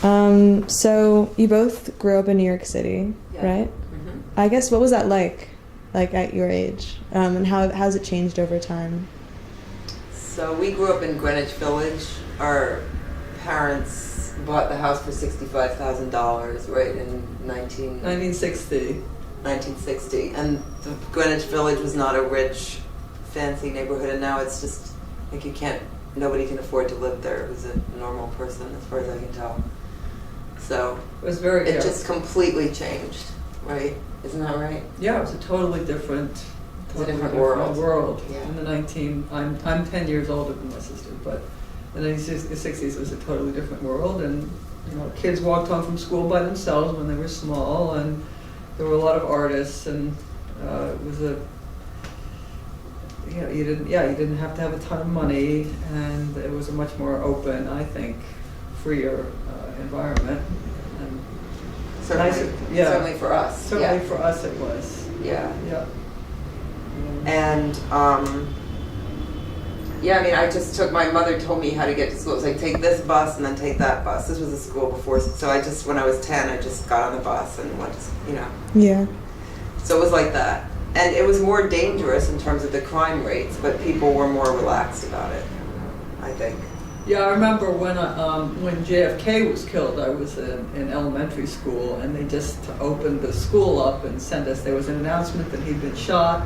So you both grew up in New York City, right? Mm-hmm. I guess, what was that like at your age? And how's it changed over time? So we grew up in Greenwich Village. Our parents bought the house for $65,000, right, in 1960. 1960. And the Greenwich Village was not a rich, fancy neighborhood, and now it's just, like, nobody can afford to live there who's a normal person, as far as I can tell. So It was very. it just completely changed, right? Isn't that right? Yeah, it was a totally different world. Yeah. In the I'm 10 years older than my sister, but in the 1960s it was a totally different world, and kids walked home from school by themselves when they were small, and there were a lot of artists, and it was you didn't have to have a ton of money, and it was a much more open, I think, freer environment. And Certainly for us. Certainly for us it was. Yeah. Yeah. And my mother told me how to get to school. It was like, take this bus and then take that bus. This was a school before, so when I was 10, I just got on the bus and went to, Yeah. So it was like that. And it was more dangerous in terms of the crime rates, but people were more relaxed about it, I think. Yeah, I remember when JFK was killed, I was in elementary school, and they just opened the school up and sent us, there was an announcement that he'd been shot,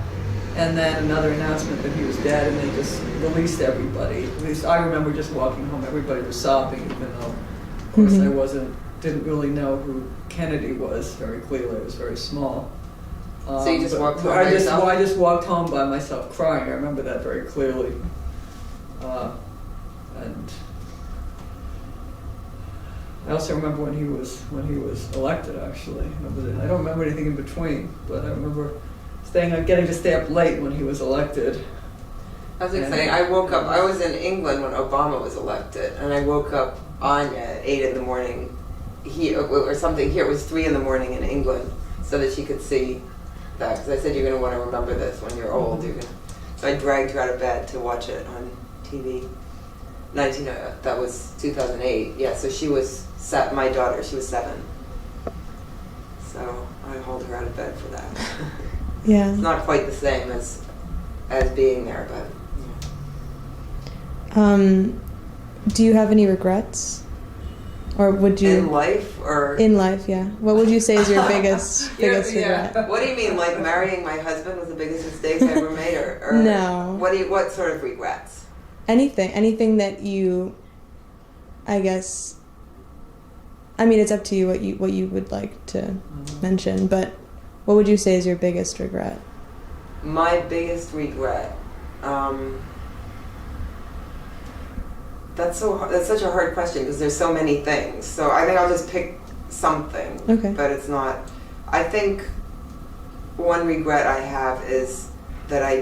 and then another announcement that he was dead, and they just released everybody. At least I remember just walking home, everybody was sobbing, even though, of course, I didn't really know who Kennedy was very clearly. I was very small. So you just walked home by yourself? yourself? I just walked home by myself crying. I remember that very clearly. And I also remember when he was elected. Actually, I don't remember anything in between, but I remember getting to stay up late when he was elected. That was exciting. I woke up. I was in England when Obama was elected, and I woke up Anya at 8 in the morning. Or something here. It was 3 in the morning in England, so that she could see that. Because I said, you're going to want to remember this when you're old. So I dragged her out of bed to watch it on TV. That was 2008. Yeah, so she was my daughter. She was 7. So I hauled her out of bed for that. Yeah. It's not quite the same as being there, but. Yeah. Do you have any regrets, or would you? In life, or in life, yeah. What would you say is your biggest regret? What do you mean? Like marrying my husband was the biggest mistake I ever made, or no? What sort of regrets? Anything that you, I guess. I mean, it's up to you what you would like to mention, but what would you say is your biggest regret? My biggest regret. That's such a hard question because there's so many things. So I think I'll just pick something. Okay. But it's not. I think one regret I have is that I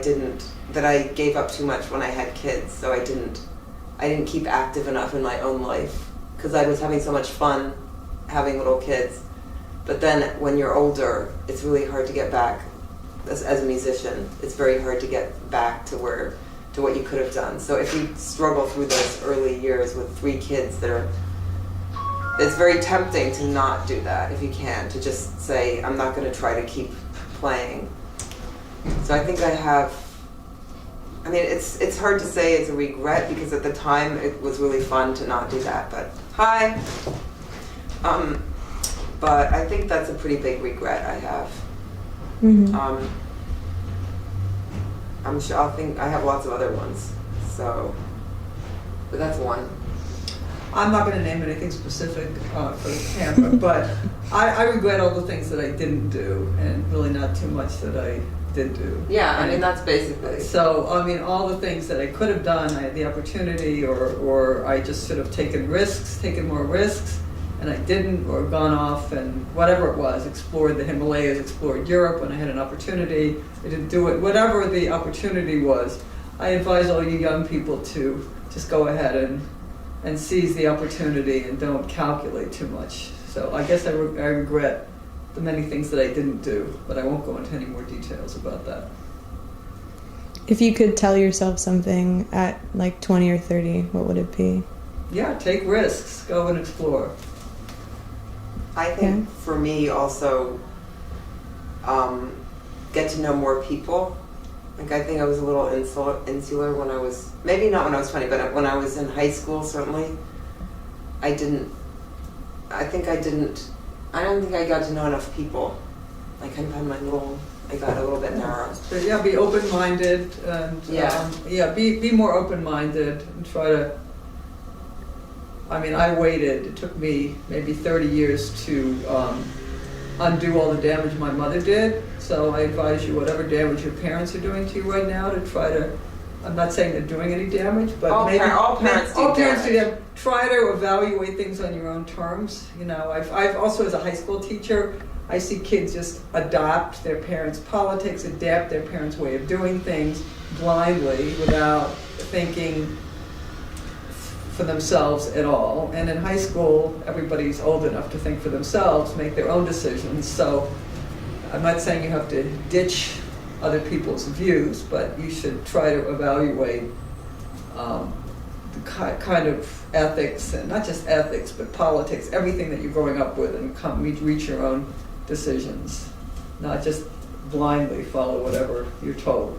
gave up too much when I had kids. So I didn't keep active enough in my own life because I was having so much fun having little kids. But then when you're older, it's really hard to get back. As a musician, it's very hard to get back to what you could have done. So if you struggle through those early years with 3 kids it's very tempting to not do that if you can, to just say, I'm not going to try to keep playing. So I think it's hard to say it's a regret because at the time it was really fun to not do that, but hi. But I think that's a pretty big regret I have. Mm-hmm. I'm sure I have lots of other ones. So, but that's one. I'm not going to name anything specific for the camera, but I regret all the things that I didn't do, and really not too much that I did do. Yeah, I mean that's basically. So I mean, all the things that I could have done, I had the opportunity, or I just should have taken more risks, and I didn't, or gone off and whatever it was, explored the Himalayas, explored Europe when I had an opportunity. I didn't do it. Whatever the opportunity was, I advise all you young people to just go ahead and seize the opportunity and don't calculate too much. So I guess I regret the many things that I didn't do, but I won't go into any more details about that. If you could tell yourself something at like 20 or 30, what would it be? Yeah, take risks, go and explore. I think for me also, get to know more people. Like I think I was a little insular when I was, maybe not when I was 20, but when I was in high school, certainly. I don't think I got to know enough people. I kind of had I got a little bit narrow. So yeah, be open-minded and be more open-minded and try to. I mean, I waited. It took me maybe 30 years to undo all the damage my mother did. So I advise you, whatever damage your parents are doing to you right now, to try to. I'm not saying they're doing any damage, but all parents do damage. Try to evaluate things on your own terms. You know, I've also, as a high school teacher, I see kids just adopt their parents' politics, adapt their parents' way of doing things blindly without thinking for themselves at all. And in high school, everybody's old enough to think for themselves, make their own decisions. So I'm not saying you have to ditch other people's views, but you should try to evaluate the kind of ethics, and not just ethics, but politics, everything that you're growing up with, and reach your own decisions, not just blindly follow whatever you're told.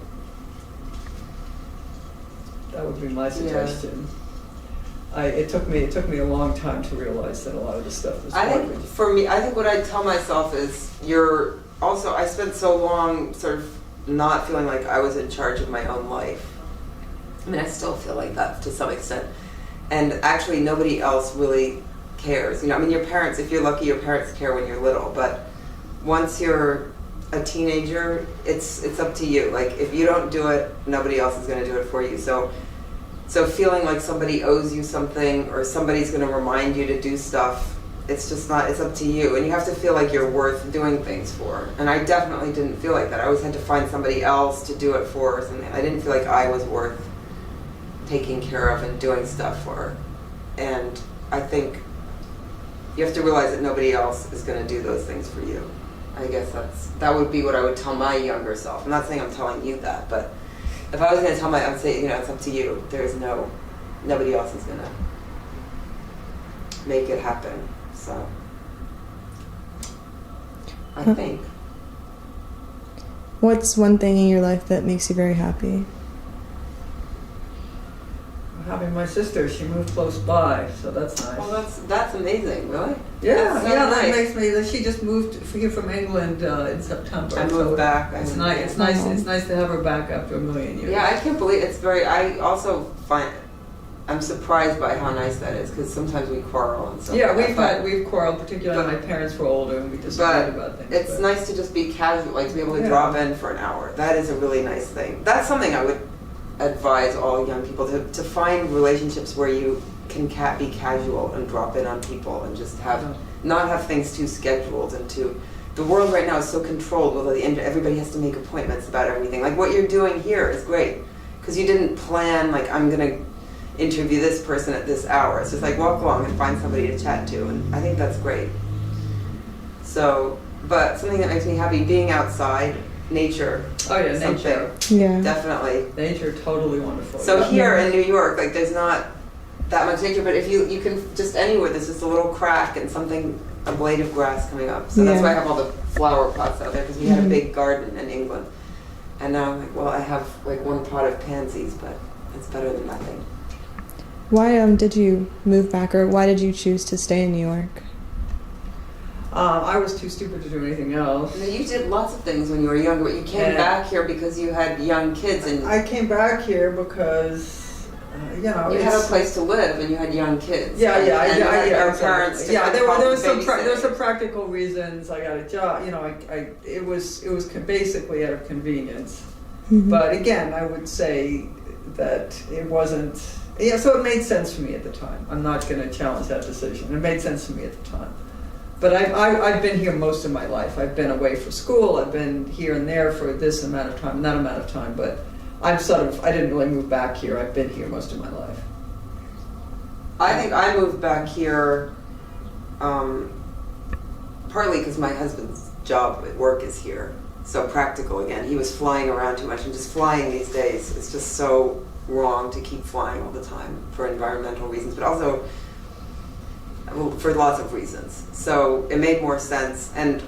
That would be my suggestion. Yeah. It took me a long time to realize that a lot of this stuff was garbage. For me, I think what I tell myself is I spent so long sort of not feeling like I was in charge of my own life. I mean, I still feel like that to some extent. And actually nobody else really cares. You know, I mean, your parents, if you're lucky, your parents care when you're little, but once you're a teenager, it's up to you. Like, if you don't do it, nobody else is going to do it for you. So feeling like somebody owes you something, or somebody's going to remind you to do stuff, it's just not, it's up to you. And you have to feel like you're worth doing things for. And I definitely didn't feel like that. I always had to find somebody else to do it for or something. I didn't feel like I was worth taking care of and doing stuff for. And I think you have to realize that nobody else is going to do those things for you. I guess that would be what I would tell my younger self. I'm not saying I'm telling you that, but if I was going to tell I'd say, you know, it's up to you. There's nobody else is going to make it happen. So I think. What's one thing in your life that makes you very happy? Having my sister, she moved close by, so that's nice. Well, that's amazing, really. Yeah, so that nice. makes me. She just moved here from England in September. I moved back. It's nice. It's nice. It's nice to have her back after 1,000,000 years. Yeah, I can't believe it's very. I also I'm surprised by how nice that is, because sometimes we quarrel and stuff. Yeah, we've quarreled, particularly my parents were older and we disagreed about things. It's nice to just be casual, like to be able to drop in for an hour. That is a really nice thing. That's something I would advise all young people to find relationships where you can be casual and drop in on people and just not have things too scheduled and the world right now is so controlled. Well, at the end, everybody has to make appointments about everything. Like what you're doing here is great because you didn't plan. Like I'm gonna interview this person at this hour. It's just like walk along and find somebody to chat to, and I think that's great. So, but something that makes me happy, being outside. Nature. Oh yeah, nature. Yeah. Definitely. Nature, totally wonderful. So here in New York, like there's not that much nature, but if you can just anywhere, there's just a little crack and a blade of grass coming up. So that's why I have all the flower pots out there, because we had a big garden in England. And now I'm like, well, I have like one pot of pansies, but it's better than nothing. Why did you move back, or why did you choose to stay in New York? I was too stupid to do anything else. You did lots of things when you were younger, but you came back here because you had young kids. And I came back here because, you had a place to live and you had young kids. Yeah, our parents. There were some practical reasons. I got a job. It was basically out of convenience. Mm-hmm. But again, I would say that it wasn't. Yeah, so it made sense for me at the time. I'm not going to challenge that decision. It made sense for me at the time. But I've been here most of my life. I've been away for school. I've been here and there for this amount of time, that amount of time. But I didn't really move back here. I've been here most of my life. I think I moved back here partly because my husband's job at work is here. So practical again. He was flying around too much, and just flying these days is just so wrong to keep flying all the time for environmental reasons. But also, for lots of reasons. So it made more sense. And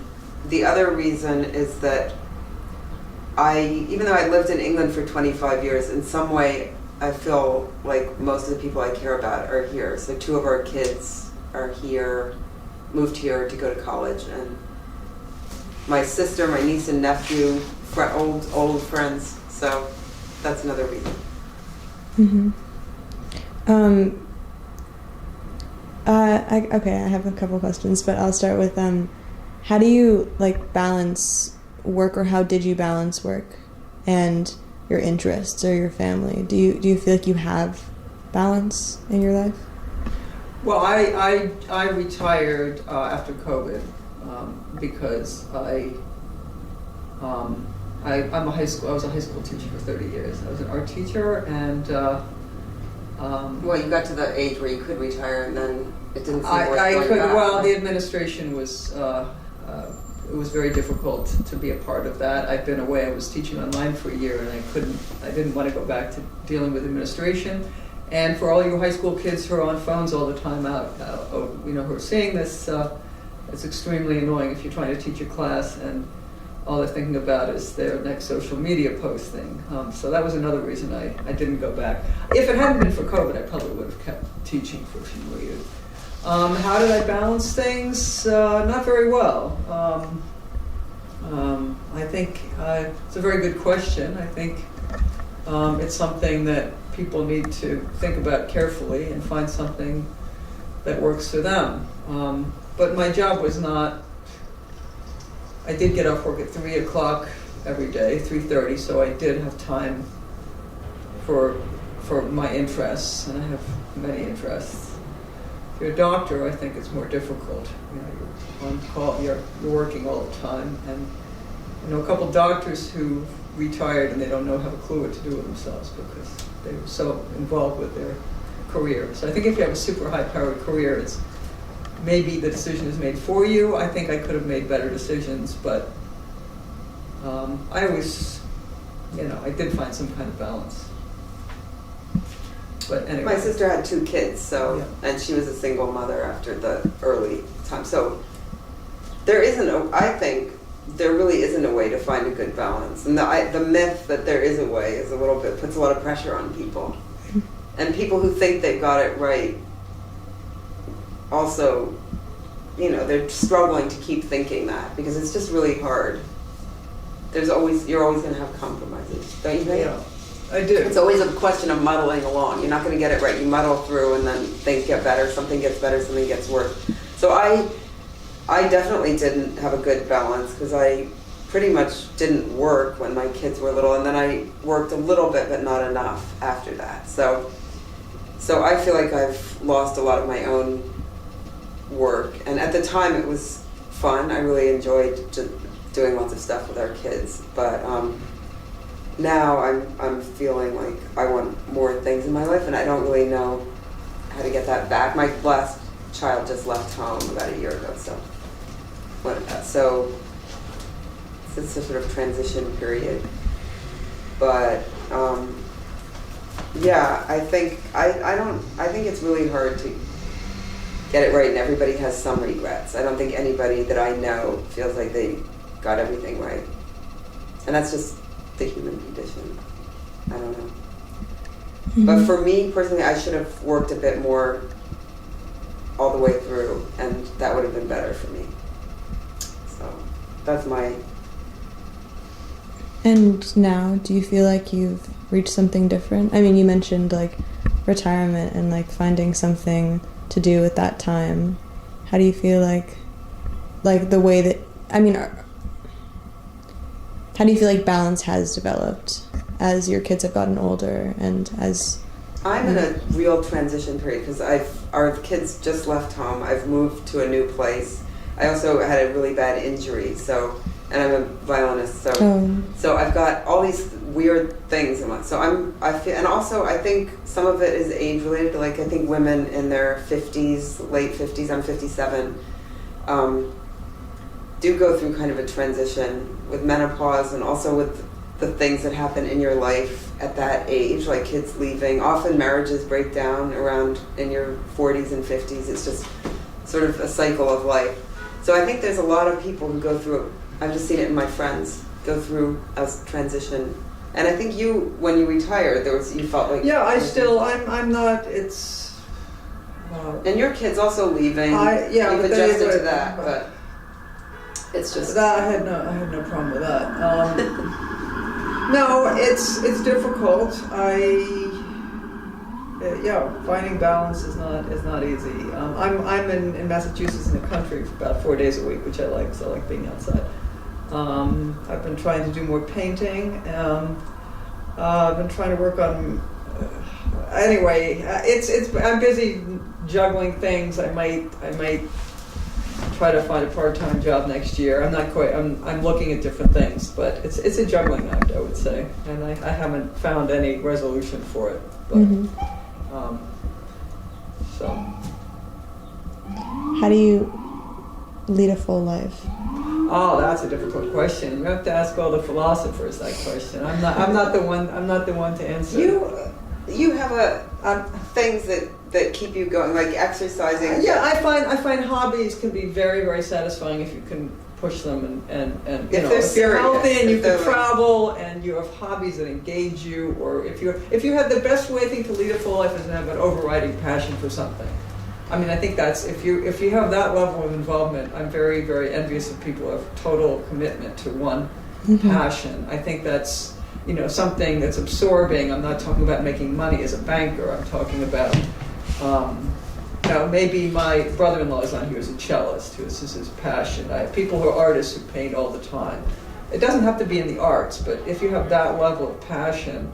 the other reason is that even though I lived in England for 25 years, in some way I feel like most of the people I care about are here. So 2 of our kids are here, moved here to go to college, and my sister, my niece and nephew, old friends. So that's another reason. Mm-hmm. I have a couple questions, but I'll start with how do you like balance work, or how did you balance work and your interests or your family? Do you feel like you have balance in your life? Well, I retired after COVID because I was a high school teacher for 30 years. I was an art teacher, and well, you got to the age where you could retire, and then it didn't seem worth I going could. back. Well, the administration was. It was very difficult to be a part of that. I'd been away. I was teaching online for a year, and I didn't want to go back to dealing with administration. And for all you high school kids who are on phones all the time who are seeing this, it's extremely annoying if you're trying to teach a class and all they're thinking about is their next social media posting. So that was another reason I didn't go back. If it hadn't been for COVID, I probably would have kept teaching for a few more years. How did I balance things? Not very well. I think it's a very good question. I think it's something that people need to think about carefully and find something that works for them. But my job was not, I did get off work at 3 o'clock every day, 3:30, so I did have time for my interests, and I have many interests. If you're a doctor, I think it's more difficult. You're on call, you're working all the time, and a couple doctors who retired and they don't have a clue what to do with themselves because they were so involved with their career. So I think if you have a super high-powered career, it's maybe the decision is made for you. I think I could have made better decisions, but I always, I did find some kind of balance. But anyway. My sister had 2 kids, so Yeah. and she was a single mother after the early time. So I think there really isn't a way to find a good balance. And the myth that there is a way is puts a lot of pressure on people. And people who think they've got it right also, they're struggling to keep thinking that because it's just really hard. You're always going to have compromises, don't you think? Yeah, I do. It's always a question of muddling along. You're not going to get it right. You muddle through and then things get better, something gets better, something gets worse. So I definitely didn't have a good balance because I pretty much didn't work when my kids were little, and then I worked a little bit but not enough after that. So I feel like I've lost a lot of my own work, and at the time it was fun. I really enjoyed doing lots of stuff with our kids, but now I'm feeling like I want more things in my life, and I don't really know how to get that back. My last child just left home about a year ago, so it's a sort of transition period. But I think I think it's really hard to get it right, and everybody has some regrets. I don't think anybody that I know feels like they got everything right, and that's just the human condition. I don't know. Mm-hmm. But for me personally, I should have worked a bit more all the way through, and that would have been better for me. So that's my... And now, do you feel like you've reached something different? I mean, you mentioned like retirement and like finding something to do at that time. How do you feel like the way that, how do you feel like balance has developed as your kids have gotten older and as... I'm in a real transition period because our kids just left home. I've moved to a new place. I also had a really bad injury, and I'm a violinist, so I've got all these weird things in my... So I feel, and also I think some of it is age related. Like I think women in their 50s, late 50s, I'm 57, do go through kind of a transition with menopause and also with the things that happen in your life at that age, like kids leaving. Often marriages break down around in your 40s and 50s. It's just sort of a cycle of life. So I think there's a lot of people who go through, I've just seen it in my friends, go through a transition. And I think you, when you retired, you felt like... Yeah, I'm not, it's... and your kid's also leaving. You've adjusted to that, but it's just... That, I had no problem with that. No, it's difficult. Finding balance is not easy. I'm in Massachusetts in the country for about 4 days a week, which I like, so I like being outside. I've been trying to do more painting. I've been trying to work on. I'm busy juggling things. I might try to find a part-time job next year. I'm looking at different things, but it's a juggling act, I would say, and I haven't found any resolution for it. But so, how do you lead a full life? Oh, that's a difficult question. You have to ask all the philosophers that question. I'm not the one to answer. You have things that keep you going, like exercising. Yeah, I find hobbies can be very, very satisfying if you can push them and if you're healthy and you can travel and you have hobbies that engage you, or if you have the best way I think to lead a full life is to have an overriding passion for something. I mean, I think that's if you have that level of involvement, I'm very, very envious of people who have total commitment to one passion. I think that's something that's absorbing. I'm not talking about making money as a banker. I'm talking about maybe my brother-in-law is on here as a cellist, this is his passion. I have people who are artists who paint all the time. It doesn't have to be in the arts, but if you have that level of passion,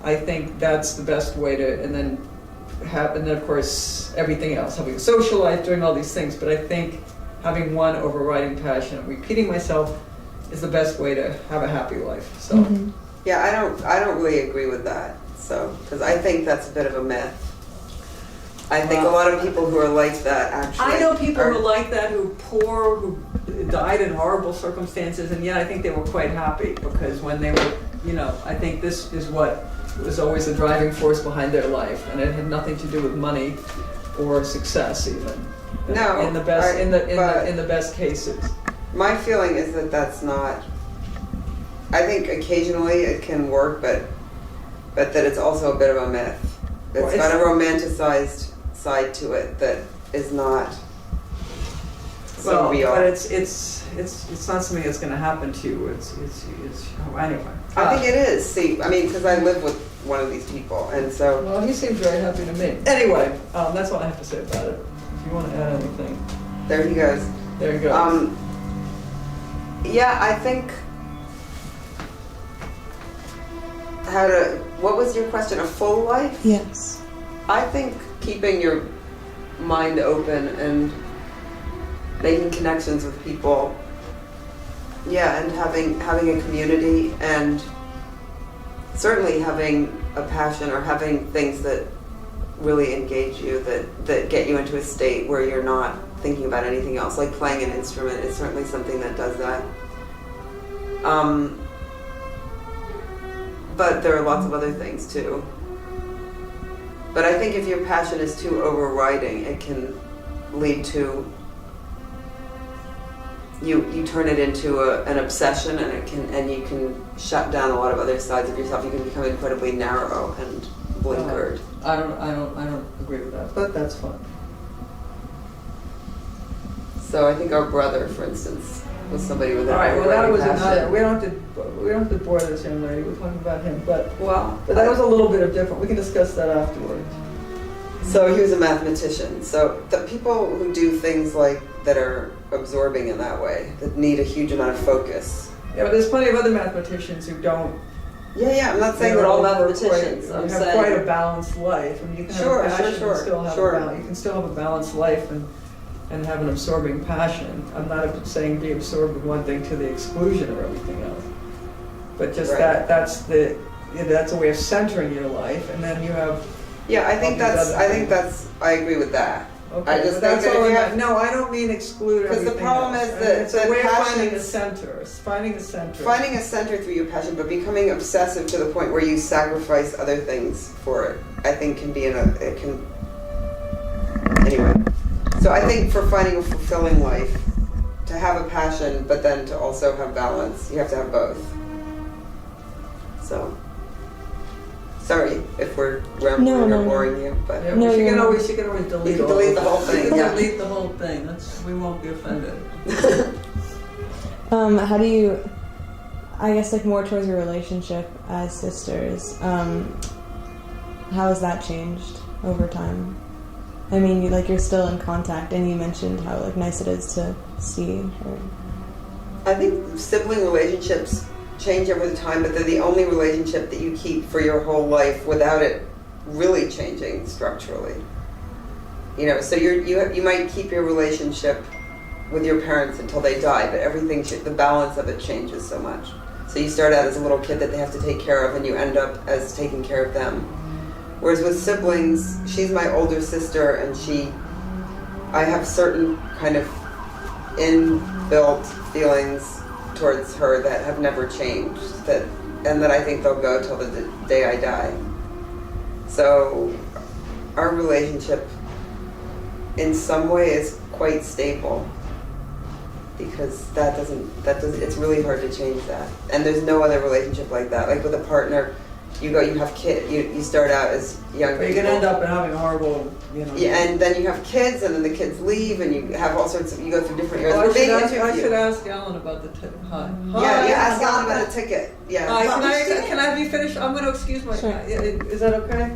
I think that's the best way to, and then of course everything else, having a social life, doing all these things. But I think having one overriding passion and repeating myself is the best way to have a happy life. So yeah, I don't really agree with that. So because I think that's a bit of a myth. I think a lot of people who are like that actually. I know people who are like that, who died in horrible circumstances, and yet I think they were quite happy because when they were, I think this is what was always the driving force behind their life, and it had nothing to do with money or success even. No, in the best cases. My feeling is that that's not. I think occasionally it can work, but that it's also a bit of a myth. It's got a romanticized side to it that is not so real. But it's not something that's going to happen to you. It's anyway. I think it is. See, I mean, because I live with one of these people, and so. Well, he seems very happy to me. Anyway, that's all I have to say about it. If you want to add anything. There he goes. There you go. Yeah, I think. What was your question? A full life? Yes. I think keeping your mind open and making connections with people, and having a community, and certainly having a passion or having things that really engage you, that get you into a state where you're not thinking about anything else, like playing an instrument is certainly something that does that. But there are lots of other things too. But I think if your passion is too overriding, it can lead to you turn it into an obsession, and you can shut down a lot of other sides of yourself. You can become incredibly narrow and blinkered. I don't agree with that, but that's fine. So I think our brother, for instance, was somebody with all right. Well, that was passion. another. We don't have to bore this young lady. We're talking about him, but But that was a little bit of different. We can discuss that afterwards. So he was a mathematician. So the people who do things like that are absorbing in that way, that need a huge amount of focus. Yeah, but there's plenty of other mathematicians who don't. Yeah. I'm not saying that all mathematicians. I'm have saying quite a balanced life. I mean, you can have a passion and still have you can still have a balanced life and have an absorbing passion. I'm not saying be absorbed with one thing to the exclusion of everything else, but just that's a way of centering your life, and then you have. Yeah, I think I agree with that. Okay, I just think that all if you have, no, I don't mean exclude everything. Because the problem else. is that it's a way of finding a passions- center. It's finding a center. finding a center through your passion, but becoming obsessive to the point where you sacrifice other things for it, I think can be anyway. So So I think for finding a fulfilling life, to have a passion, but then to also have balance, you have to have both. So, sorry if we're rambling or boring you, but Yeah, No, she you're can not. always delete. You can delete the whole thing, You can yeah. delete the whole thing. We won't be offended. How do you, I guess, like more towards your relationship as sisters, how has that changed over time? I mean, you're still in contact, and you mentioned how like nice it is to see her. I think sibling relationships change over the time, but they're the only relationship that you keep for your whole life without it really changing structurally. You know, so you might keep your relationship with your parents until they die, but everything, the balance of it changes so much. So you start out as a little kid that they have to take care of, and you end up as taking care of them. Whereas with siblings, she's my older sister, and I have certain kind of inbuilt feelings towards her that have never changed, and that I think they'll go till the day I die. So our relationship in some way is quite stable, because it's really hard to change that. And there's no other relationship like that. Like with a partner, you have kids, you start out as young Or you people. can end up having a horrible, Yeah, and then you have kids, and then the kids leave, and you have all sorts of, you go through different years. Oh, We're being I interviewed. should ask Alan about the hi. Yeah, ask Alan about a ticket. Yeah. Hi, can I have you finish? I'm going to excuse my. Sure. Is that okay?